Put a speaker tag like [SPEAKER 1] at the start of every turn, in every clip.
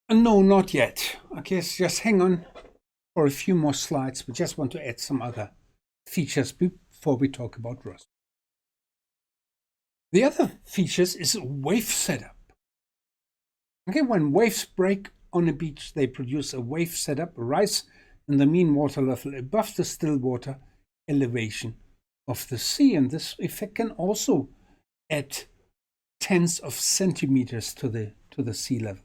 [SPEAKER 1] No, not yet. Okay, so just hang on for a few more slides. We just want to add some other features before we talk about Rossby. The other features is wave setup. Okay, when waves break on a beach, they produce a wave setup, a rise in the mean water level above the still water elevation of the sea. And this effect can also add tens of centimeters to the sea level.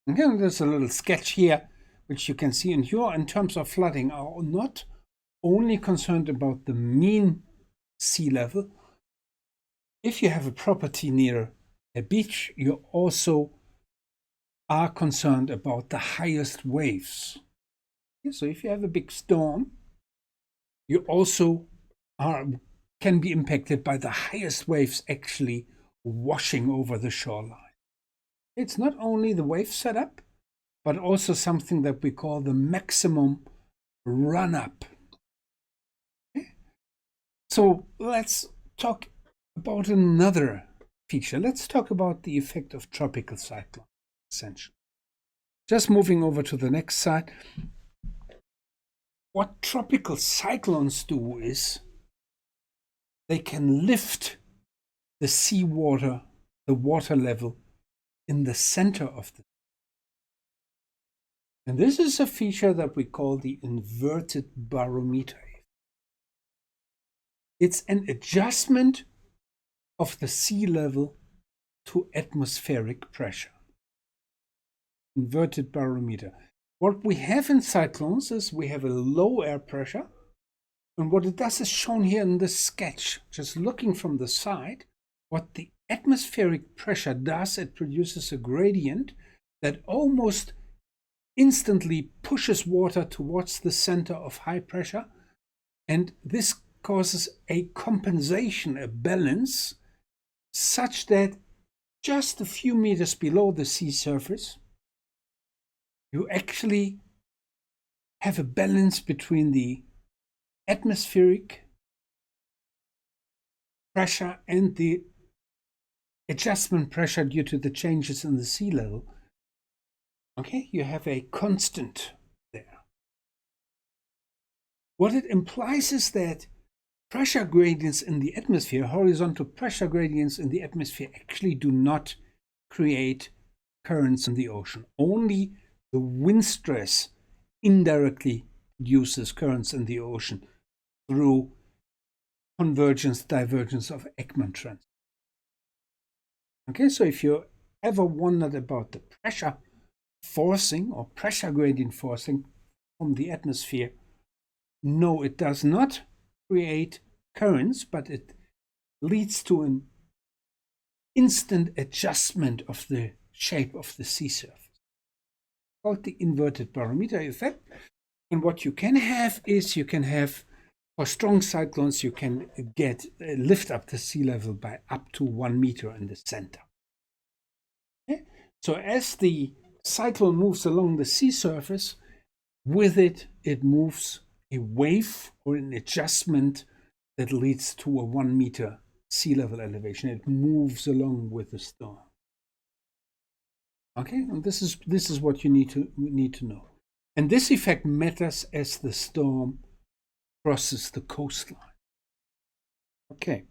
[SPEAKER 1] Okay, there's a little sketch here, which you can see. And you, in terms of flooding, are not only concerned about the mean sea level. If you have a property near a beach, you also are concerned about the highest waves. Okay, so if you have a big storm, you also can be impacted by the highest waves actually washing over the shoreline. It's not only the wave setup, but also something that we call the maximum run-up. Okay? So let's talk about another feature. Let's talk about the effect of tropical cyclone, essentially. Just moving over to the next slide. What tropical cyclones do is they can lift the seawater, the water level in the center of the sea. And this is a feature that we call the inverted barometer. It's an adjustment of the sea level to atmospheric pressure. Inverted barometer. What we have in cyclones is we have a low air pressure. And what it does is shown here in this sketch, just looking from the side, what the atmospheric pressure does, it produces a gradient that almost instantly pushes water towards the center of high pressure. And this causes a compensation, a balance, such that just a few meters below the sea surface, you actually have a balance between the atmospheric pressure and the adjustment pressure due to the changes in the sea level. Okay, you have a constant there. What it implies is that pressure gradients in the atmosphere, horizontal pressure gradients in the atmosphere, actually do not create currents in the ocean. Only the wind stress indirectly produces currents in the ocean through convergence, divergence of Ekman transfer. Okay, so if you ever wondered about the pressure forcing or pressure gradient forcing from the atmosphere, no, it does not create currents, but it leads to an instant adjustment of the shape of the sea surface, called the inverted barometer effect. And what you can have is for strong cyclones, you can lift up the sea level by up to 1 meter in the center. Okay? So as the cyclone moves along the sea surface, with it moves a wave or an adjustment that leads to a 1 meter sea level elevation. It moves along with the storm. Okay, and this is what you need to know. And this effect matters as the storm crosses the coastline. Okay,